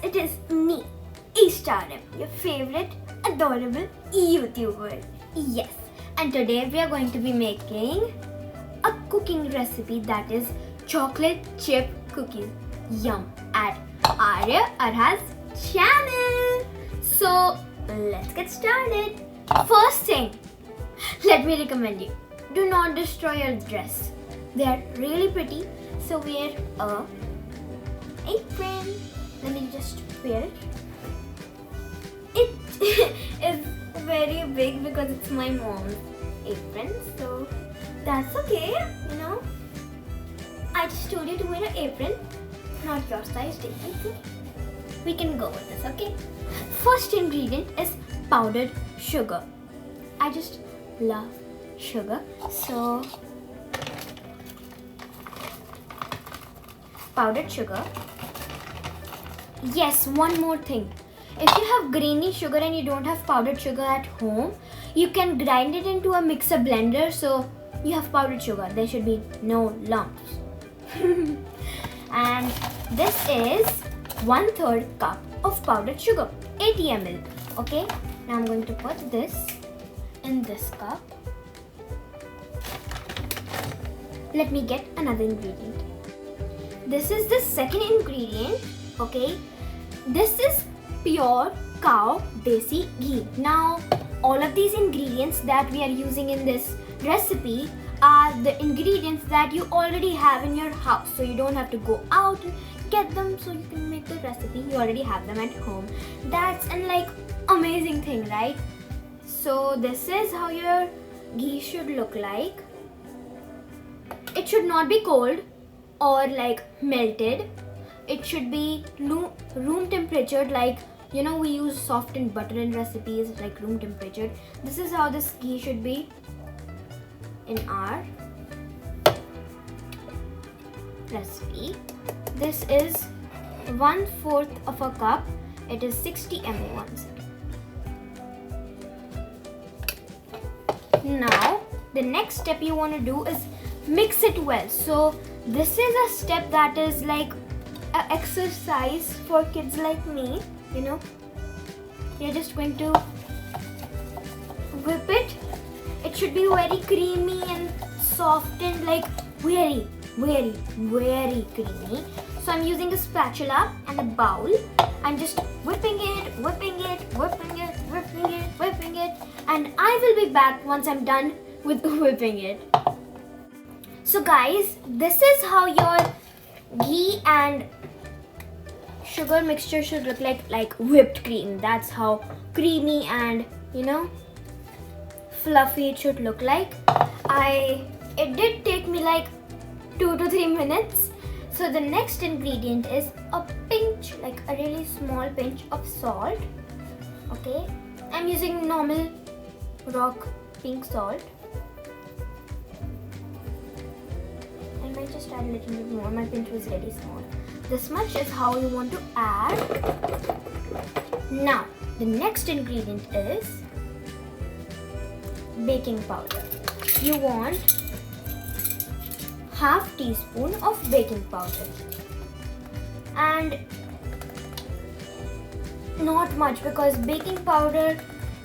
it is me, AStarM, your favorite adorable YouTuber. Yes, and today we are going to be making a cooking recipe that is chocolate chip cookies. Yum! At Arha's channel. So let's get started. First thing, let me recommend you, do not destroy your dress. They are really pretty, so wear a apron. Let me just wear it. It is very big because it's my mom's apron, so that's okay, you know. I just told you to wear an apron, not your size, so we can go with this, okay? First ingredient is powdered sugar. I just love sugar, so powdered sugar. Yes, one more thing. If you have grainy sugar and you don't have powdered sugar at home, you can grind it into a mixer blender so you have powdered sugar. There should be no lumps. And this is 1/3 cup of powdered sugar, 80 ml. Okay, now I'm going to put this in this cup. Let me get another ingredient. This is the second ingredient. Okay, this is pure cow desi ghee. Now, all of these ingredients that we are using in this recipe are the ingredients that you already have in your house, so you don't have to go out and get them, so you can make the recipe. You already have them at home. That's an amazing thing, right? So this is how your ghee should look like. It should not be cold or melted. It should be room temperature, we use softened butter in recipes, like room temperature. This is how this ghee should be in our recipe. This is 1/4 of a cup. It is 60 ml once. Now, the next step you want to do is mix it well. So this is a step that is like an exercise for kids like me, you know. You're just going to whip it. It should be very creamy and soft and very, very, very creamy. So I'm using a spatula and a bowl. I'm just whipping it, whipping it, whipping it, whipping it, whipping it. And I will be back once I'm done with whipping it. So guys, this is how your ghee and sugar mixture should look like whipped cream. That's how creamy and, fluffy it should look like. It did take me 2 to 3 minutes. So the next ingredient is a pinch, a really small pinch of salt. Okay, I'm using normal rock pink salt. I might just add a little bit more. My pinch was really small. This much is how you want to add. Now, the next ingredient is baking powder. You want 1/2 teaspoon of baking powder. And not much, because baking powder,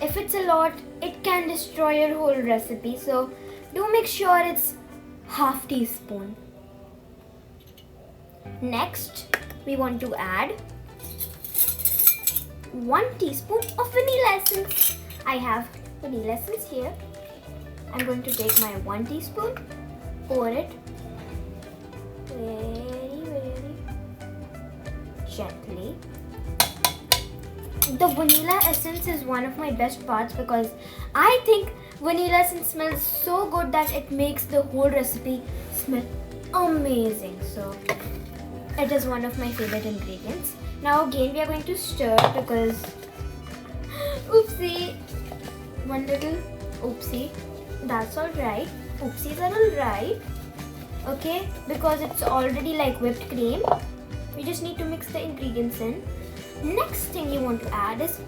if it's a lot, it can destroy your whole recipe. So do make sure it's 1/2 teaspoon. Next, we want to add 1 teaspoon of vanilla essence. I have vanilla essence here. I'm going to take my 1 teaspoon, pour it very, very gently. The vanilla essence is one of my best parts because I think vanilla essence smells so good that it makes the whole recipe smell amazing. So it is one of my favorite ingredients. Now again we are going to stir because oopsie, one little oopsie. That's alright. Oopsies are alright. Okay, because it's already whipped cream. We just need to mix the ingredients in. Next thing you want to add is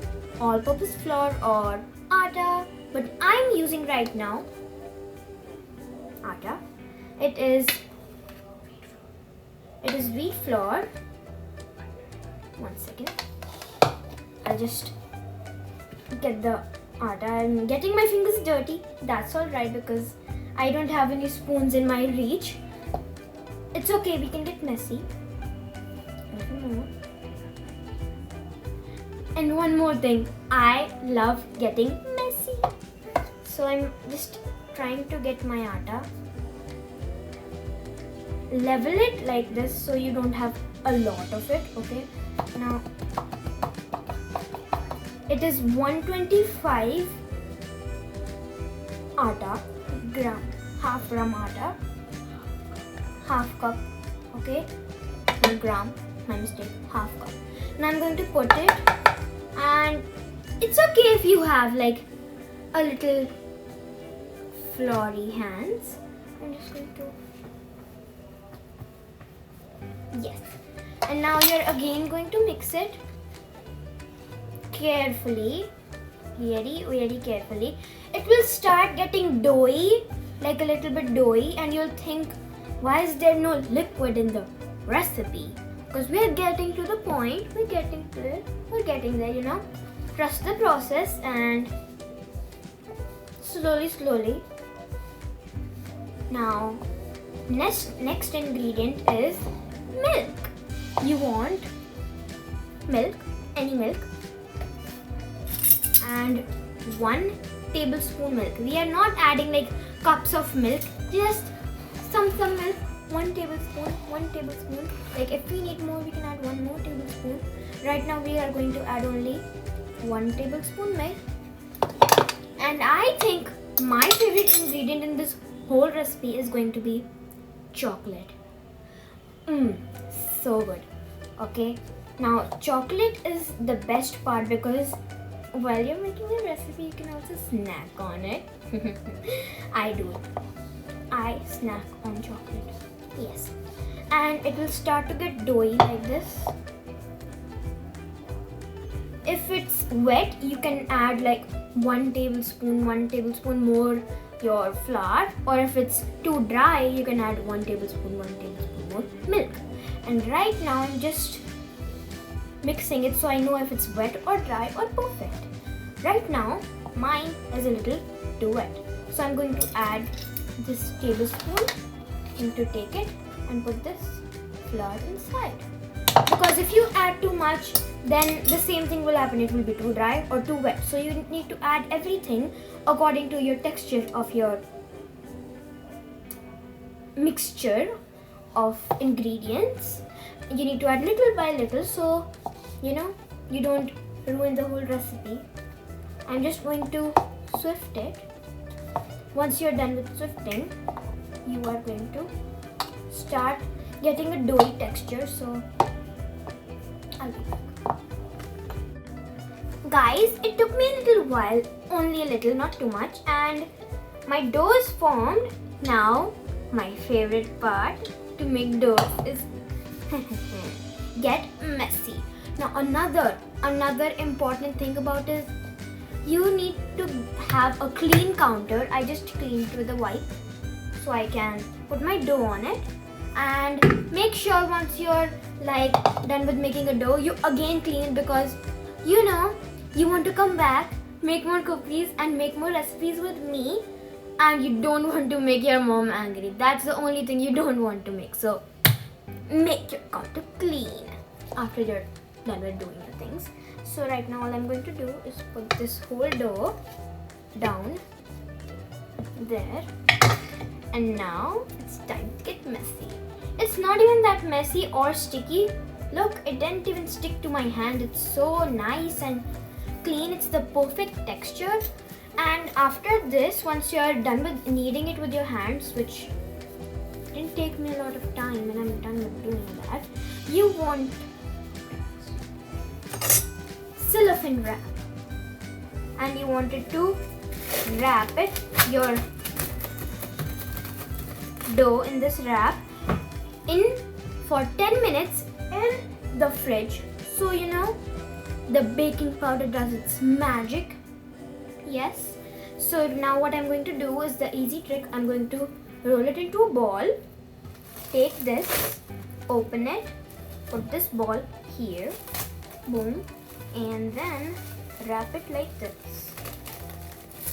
all-purpose flour or atta, but I'm using right now atta. It is wheat flour 1 second. I'll just get the atta. I'm getting my fingers dirty. That's alright because I don't have any spoons in my reach. It's okay, we can get messy. And one more thing, I love getting messy. So I'm just trying to get my atta. Level it like this so you don't have a lot of it, okay? Now, it is 125 atta, half gram atta, half cup, okay? 1 gram, my mistake, half cup. Now I'm going to put it, and it's okay if you have like a little flory hands. I'm just going to, yes. And now you're again going to mix it carefully, very carefully. It will start getting doughy, like a little bit doughy, and you'll think, why is there no liquid in the recipe? Because we're getting to the point, we're getting there, you know. Trust the process and slowly. Now, next ingredient is milk. You want milk, any milk, and 1 tablespoon milk. We are not adding like cups of milk, just some milk. 1 tablespoon. Like if we need more, we can add 1 more tablespoon. Right now we are going to add only 1 tablespoon milk. And I think my favorite ingredient in this whole recipe is going to be chocolate. So good. Okay. Now chocolate is the best part because while you're making a recipe, you can also snack on it. I do. I snack on chocolate. Yes. And it will start to get doughy like this. If it's wet, you can add like 1 tablespoon more your flour, or if it's too dry, you can add 1 tablespoon more milk. And right now I'm just mixing it so I know if it's wet or dry or perfect. Right now mine is a little too wet, so I'm going to add this tablespoon to take it and put this flour inside. Because if you add too much, then the same thing will happen. It will be too dry or too wet. So you need to add everything according to your texture of your mixture of ingredients. You need to add little by little so you know you don't ruin the whole recipe. I'm just going to swift it. Once you're done with swifting, you are going to start getting a doughy texture. So I'll be back. Guys, it took me a little while, only a little, not too much, and my dough is formed. Now my favorite part to make dough is get messy. Now another important thing about is you need to have a clean counter. I just cleaned it with a wipe so I can put my dough on it. And make sure once you're like done with making a dough, you again clean it, because you know you want to come back, make more cookies and make more recipes with me, and you don't want to make your mom angry. That's the only thing you don't want to make. So make your counter clean after you're done with doing your things. So right now all I'm going to do is put this whole dough down there, and now it's time to get messy. It's not even that messy or sticky. Look, it didn't even stick to my hand. It's so nice and clean. It's the perfect texture. And after this, once you're done with kneading it with your hands, which didn't take me a lot of time, and I'm done with doing that, you want cellophane wrap, and you wanted to wrap it, your dough in this wrap in for 10 minutes in the fridge, so you know the baking powder does its magic. Yes. So now what I'm going to do is the easy trick. I'm going to roll it into a ball. Take this, open it, put this ball here, Boom. And then wrap it like this.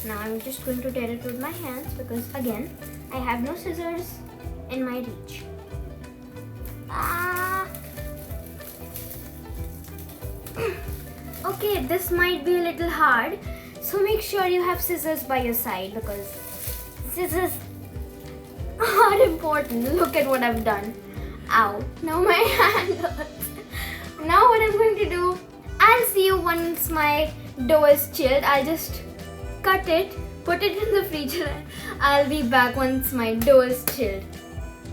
Now I'm just going to tear it with my hands because again, I have no scissors in my reach. Okay, this might be a little hard, so make sure you have scissors by your side because scissors are important. Look at what I've done. Ow, now my hand hurts. Now what I'm going to do, I'll see you once my dough is chilled. I'll just cut it, put it in the freezer, and I'll be back once my dough is chilled.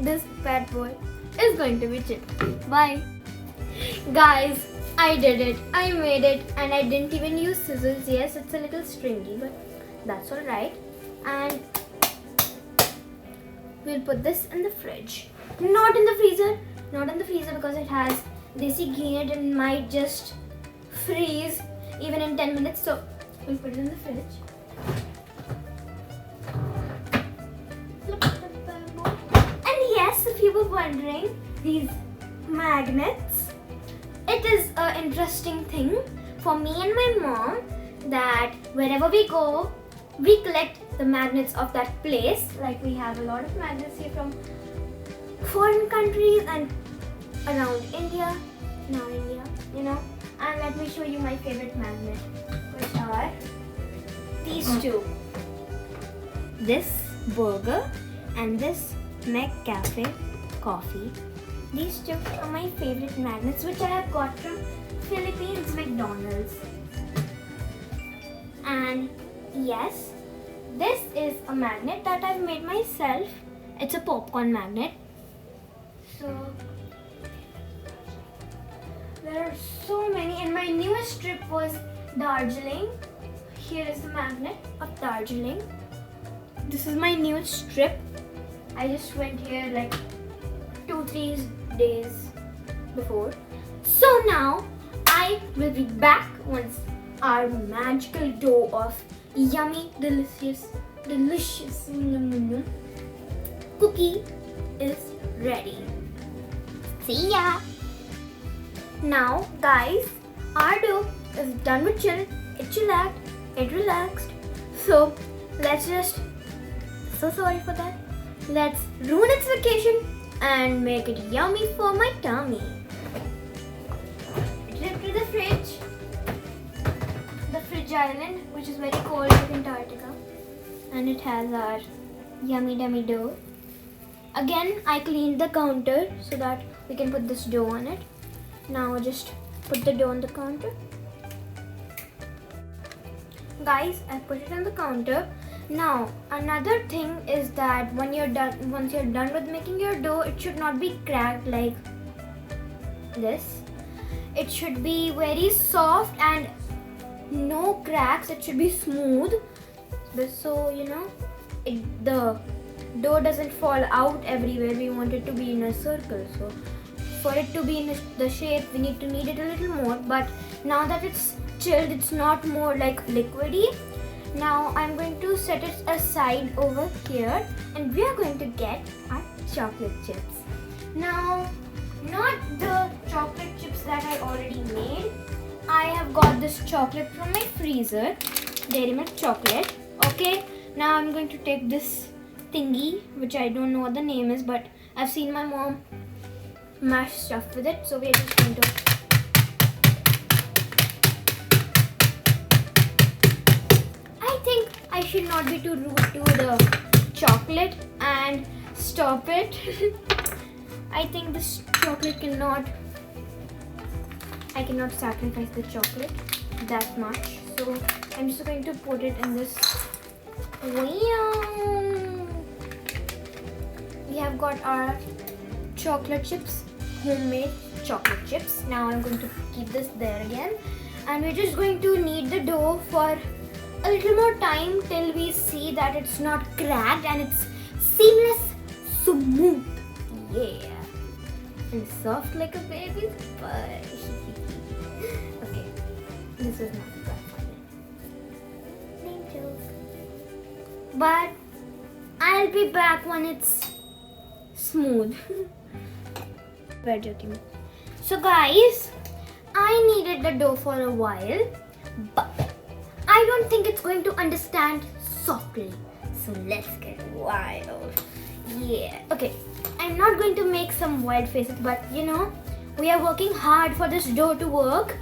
This bad boy is going to be chilled. Bye. Guys, I did it. I made it and I didn't even use scissors. Yes, it's a little stringy, but that's alright. And we'll put this in the fridge. Not in the freezer. Not in the freezer because it has desi ghee in it and might just freeze even in 10 minutes. So we'll put it in the fridge. And yes, if you were wondering, these magnets, it is an interesting thing for me and my mom that wherever we go, we collect the magnets of that place. Like we have a lot of magnets here from foreign countries and around India, now India, you know. And let me show you my favorite magnet, which are these two. This burger and this McCafe coffee. These two are my favorite magnets, which I have got from Philippines McDonald's. And yes, this is a magnet that I've made myself. It's a popcorn magnet. So there are so many, and my newest trip was Darjeeling. Here is the magnet of Darjeeling. This is my newest trip. I just went here like 2-3 days before. So now I will be back once our magical dough of yummy, delicious cookie is ready. See ya! Now guys, our dough is done with chill. It chillaxed, it relaxed. So let's just, so sorry for that. Let's ruin its vacation and make it yummy for my tummy. Trip to the fridge island, which is very cold like Antarctica, and it has our yummy dough. Again, I cleaned the counter so that we can put this dough on it. Now just put the dough on the counter. Guys, I put it on the counter. Now another thing is that once you're done with making your dough, it should not be cracked like this. It should be very soft and no cracks. It should be smooth, so you know the dough doesn't fall out everywhere. We want it to be in a circle, so for it to be in the shape, we need to knead it a little more. But now that it's chilled, it's not more like liquidy. Now I'm going to set it aside over here, and we are going to get our chocolate chips. Now, not the chocolate chips that I already made. I have got this chocolate from my freezer, Dairy Milk chocolate. Okay, now I'm going to take this thingy, which I don't know what the name is, but I've seen my mom mash stuff with it, so we're just going to I should not be too rude to the chocolate and stop it. I think this chocolate I cannot sacrifice the chocolate that much. So I'm just going to put it in this. Wow. We have got our chocolate chips, homemade chocolate chips. Now I'm going to keep this there again. And we're just going to knead the dough for a little more time till we see that it's not cracked and it's seamless, smooth, yeah, and soft like a baby's butt. Okay, this is not that funny. Name joke. But I'll be back when it's smooth. We're joking. So guys, I needed the dough for a while, but I don't think it's going to understand softly. So let's get wild. Yeah. Okay. I'm not going to make some wild faces, but we are working hard for this dough to work.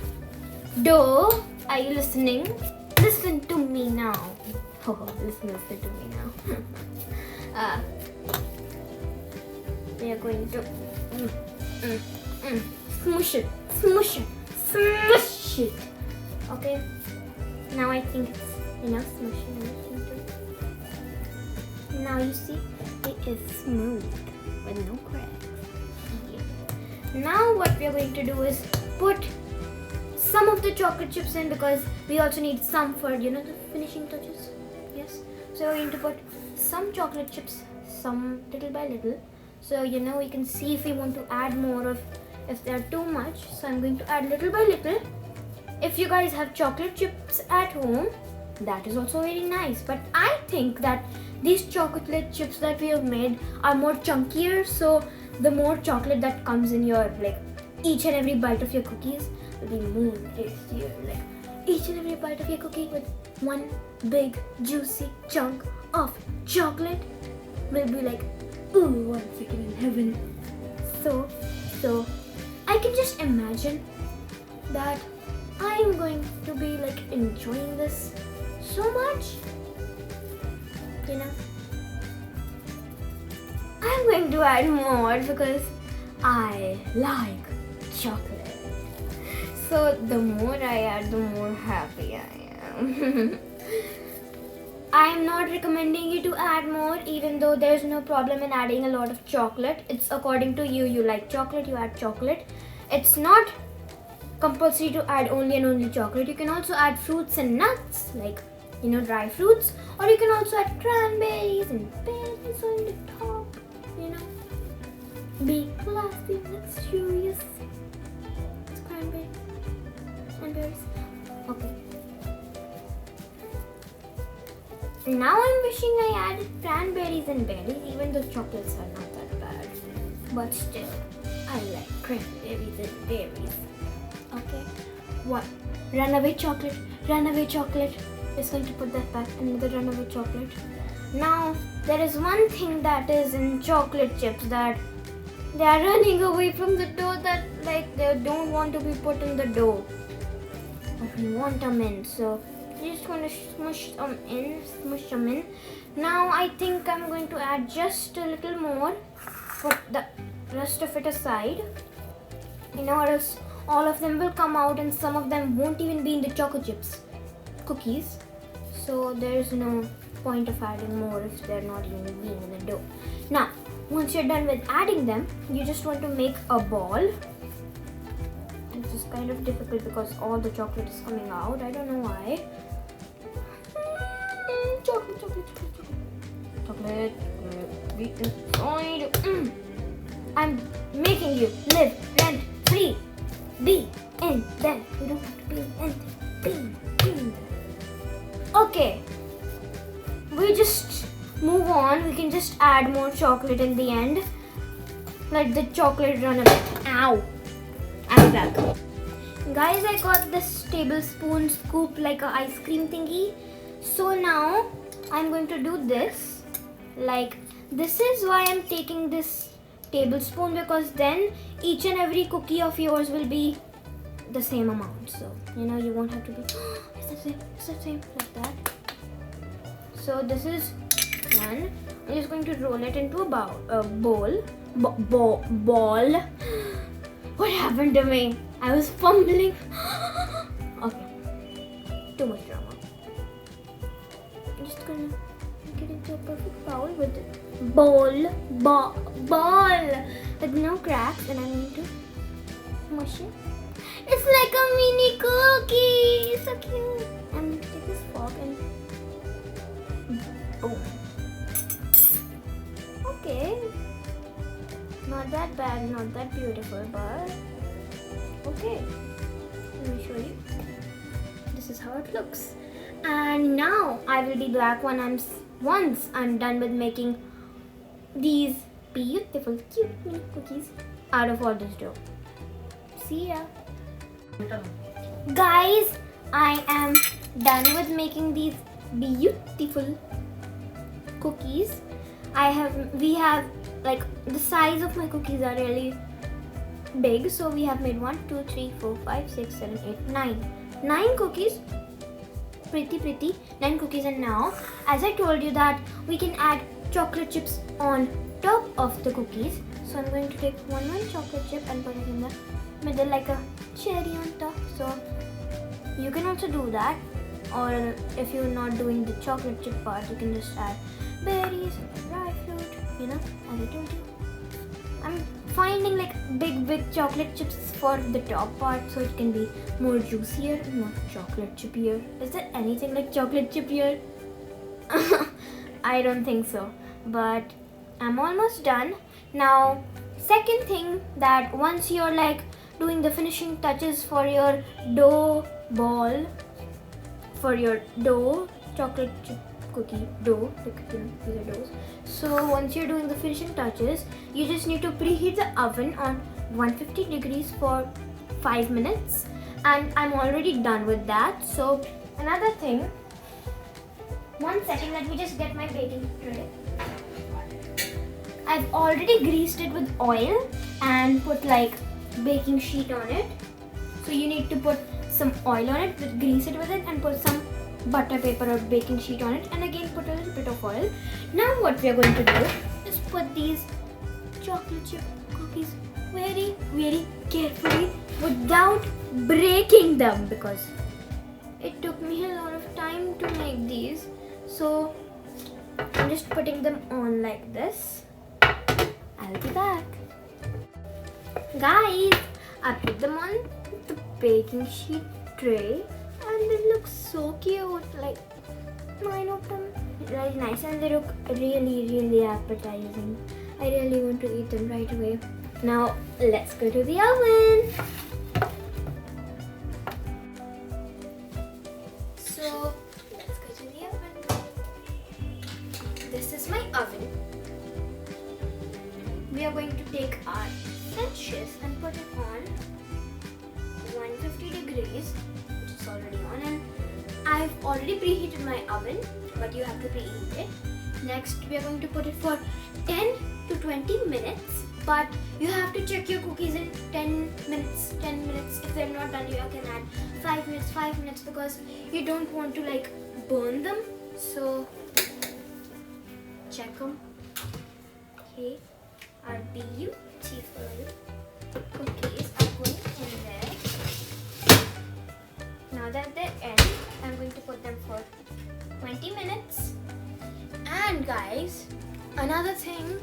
Dough, are you listening? Listen to me now. Oh, listen to me now. We are going to smush it. Okay. Now I think it's enough smushing. Now you see, it is smooth with no cracks. Yeah. Now what we are going to do is put some of the chocolate chips in, because we also need some for the finishing touches. Yes. So we're going to put some chocolate chips, some little by little. So we can see if we want to add more or if they are too much. So I'm going to add little by little. If you guys have chocolate chips at home, that is also very nice. But I think that these chocolate chips that we have made are more chunkier. So the more chocolate that comes in your each and every bite of your cookies will be more tastier. Each and every bite of your cookie with one big juicy chunk of chocolate will be like, ooh, 1 second in heaven. So I can just imagine that I am going to be enjoying this so much. I'm going to add more because I like chocolate. So the more I add, the more happy I am. I'm not recommending you to add more, even though there's no problem in adding a lot of chocolate. It's according to you. You like chocolate, you add chocolate. It's not compulsory to add only and only chocolate. You can also add fruits and nuts, dry fruits, or you can also add cranberries and berries on the top. Be classy, luxurious. It's cranberries and berries. Okay. Now I'm wishing I added cranberries and berries, even though chocolates are not that bad. But still, I like cranberries and berries. Okay. What? Runaway chocolate. Just going to put that back. Another runaway chocolate. Now, there is one thing that is in chocolate chips that they are running away from the dough, that they don't want to be put in the dough. But we want them in. So, I'm just going to smush them in. Now, I think I'm going to add just a little more. Put the rest of it aside. Or else all of them will come out and some of them won't even be in the chocolate chips cookies. So there's no point of adding more if they're not even being in the dough. Now, once you're done with adding them, you just want to make a ball. This is kind of difficult because all the chocolate is coming out. I don't know why. Chocolate. Be inside. I'm making you live rent free. Be in there. You don't have to be in there. Okay. We just move on. We can just add more chocolate in the end. Let the chocolate run a bit. Ow. I'm back. Guys, I got this tablespoon scoop like a ice cream thingy. So now I'm going to do this. This is why I'm taking this tablespoon, because then each and every cookie of yours will be the same amount. So you won't have to be it's the same like that. So this is one. I'm just going to roll it into a ball. What happened to me? I was fumbling. Okay, too much drama. I'm just gonna make it into a perfect bowl with ball with no cracks, and I'm going to mush it. It's like a mini cookie. It's so cute. I'm going to take this fork and boom. Okay. Not that bad, not that beautiful, but okay. Let me show you. This is how it looks. And now I will be back once I'm done with making these beautiful, cute mini cookies out of all this dough. See ya. Guys, I am done with making these beautiful cookies. We have like the size of my cookies are really big, so we have made 1, 2, 3, 4, 5, 6, 7, 8, 9 cookies. Pretty 9 cookies. And now, as I told you that we can add chocolate chips on top of the cookies, so I'm going to take one chocolate chip and put it in the middle like a cherry on top. So you can also do that, or if you're not doing the chocolate chip part, you can just add berries, dry fruit, you know, as I told you. I'm finding like big chocolate chips for the top part so it can be more juicier, not chocolate chippier. Is there anything like chocolate chippier? I don't think so, but I'm almost done. Now, second thing, that once you're like doing the finishing touches for your dough ball, for your dough, chocolate chip cookie dough, like, you know, these are doughs. So once you're doing the finishing touches, you just need to preheat the oven on 150 degrees for 5 minutes, and I'm already done with that. So another thing, 1 second, let me just get my baking tray. I've already greased it with oil and put like baking sheet on it. So you need to put some oil on it, grease it with it, and put some butter paper or baking sheet on it, and again put a little bit of oil. Now what we are going to do is put these chocolate chip cookies very carefully without breaking them, because it took me a lot of time to make these. So I'm just putting them on like this. I'll be back. Guys, I put them on the baking sheet tray, and they look so cute. Like 9 of them, really nice, and they look really appetizing. I really want to eat them right away. Now let's go to the oven. So let's go to the oven. This is my oven. We are going to take our Celsius and put it on 150 degrees, which is already on, and I've already preheated my oven, but you have to preheat it. Next, we are going to put it for 10 to 20 minutes, but you have to check your cookies in 10 minutes. If they're not done, you can add 5 minutes, because you don't want to like burn them. So check them. Okay, our beautiful cookies are going in there. Now that they're in, I'm going to put them for 20 minutes. And guys, another thing,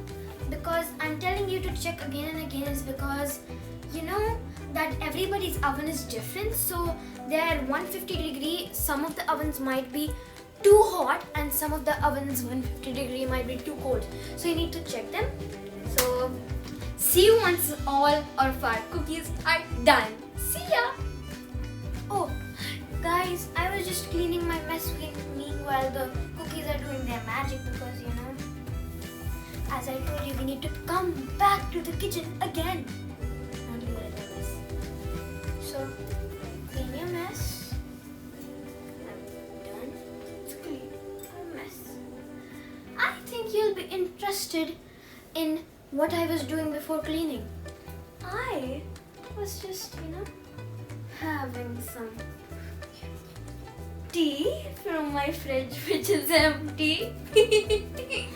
because I'm telling you to check again and again, is because you know that everybody's oven is different. So they're 150 degree, some of the ovens might be too hot, and some of the ovens 150 degree might be too cold. So you need to check them. So see you once all of our cookies are done. See ya! Oh, guys, I was just cleaning my mess meanwhile the cookies are doing their magic, because you know, as I told you, we need to come back to the kitchen again. Not leave it like this. So clean your mess. I'm done. It's clean our mess. I think you'll be interested in what I was doing before cleaning. I was just, you know, having some tea from my fridge, which is empty. This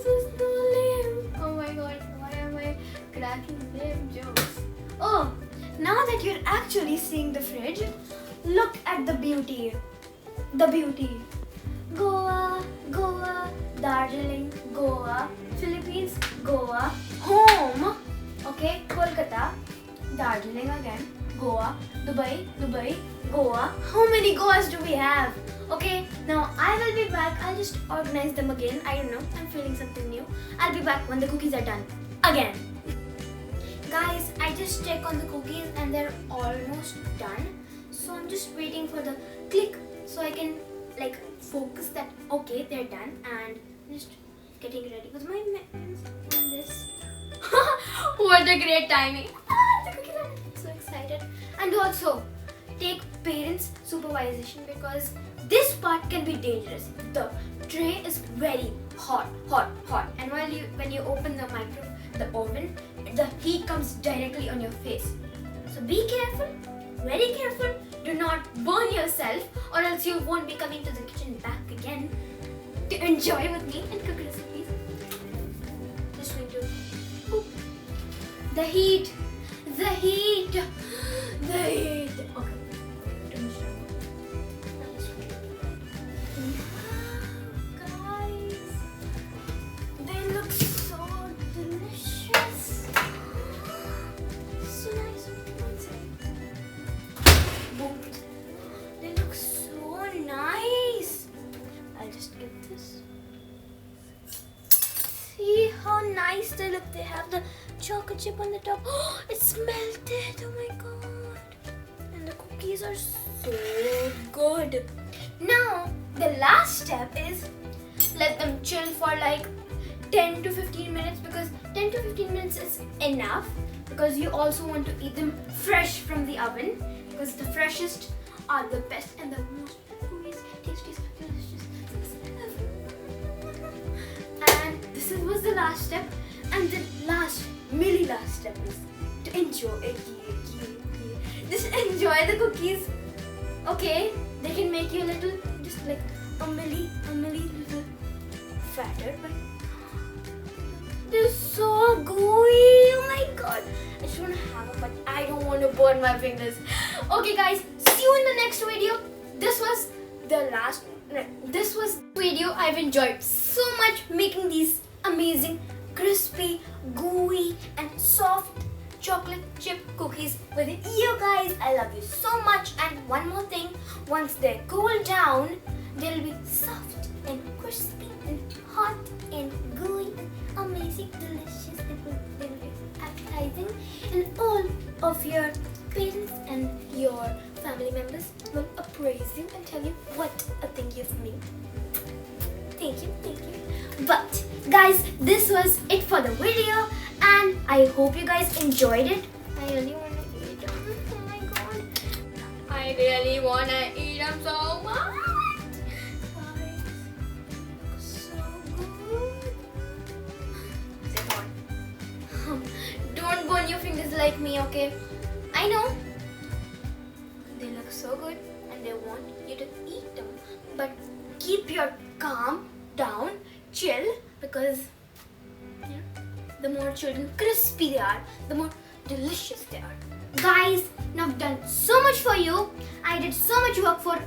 is so lame. Oh my god, why am I cracking lame jokes? Oh, now that you're actually seeing the fridge, look at the beauty. The beauty. Goa, Darjeeling, Goa, Philippines, Goa, home. Okay, Kolkata, Darjeeling again, Goa, Dubai, Goa. How many Goas do we have? Okay, now I will be back. I'll just organize them again. I don't know, I'm feeling something new. I'll be back when the cookies are done. Again. Guys, I just check on the cookies and they're almost done. So I'm just waiting for the click so I can like focus that okay, they're done, and just getting ready with my hands on this. What a great timing. The cookies are done. So excited. also take parents' supervision because this part can be dangerous. The tray is very hot, and when you open the oven, the heat comes directly on your face. So be careful, very careful. Do not burn yourself, or else you won't be coming to the kitchen back again to enjoy with me and cook recipes. Just going to boop. The heat. Okay. Guys, they look so delicious. So nice. One second. Boom. They look so nice. I'll just get this. See how nice they look. They have the chocolate chip on the top. Oh, it's melted. Oh my god. And the cookies are so good. Now, the last step is let them chill for like 10 to 15 minutes because 10 to 15 minutes is enough because you also want to eat them fresh from the oven because the freshest are the best and the most tastiest, delicious. And this was the last step, and the last step is to enjoy it. Just enjoy the cookies. Okay, they can make you a little, just like a milli little fatter, but they're so gooey. Oh my god, I just want to have it, but I don't want to burn my fingers. Okay guys, see you in the next video. This was video. I've enjoyed so much making these amazing, crispy, gooey and soft chocolate chip cookies with you guys. I love you so much. And one more thing, once they cool down, they'll be soft and crispy and hot and gooey and amazing, delicious, and they'll be appetizing, and all of your parents and your family members will appraise you and tell you what a thing you've made. Thank you. But guys, this was it for the video, and I hope you guys enjoyed it. I really want to eat them. Oh my god, I really want to eat them so much. Guys, so good. Don't burn your fingers like me, okay? I know they look so good and they want you to eat them, but keep your calm down, chill, because the more chilled and crispy they are, the more delicious they are. Guys, now I've done so much for you. I did so much work for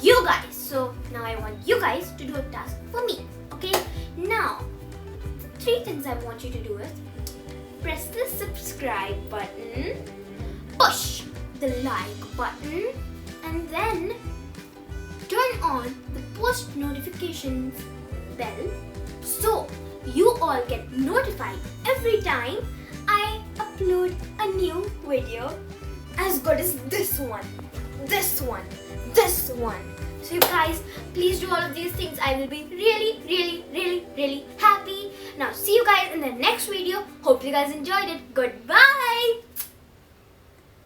you guys, so now I want you guys to do a task for me. Okay, now 3 things I want you to do is press the subscribe button, push the like button, and then turn on the post notifications bell so you all get notified every time I upload a new video as good as this one. So you guys, please do all of these things. I will be really happy. Now see you guys in the next video. Hope you guys enjoyed it. Goodbye.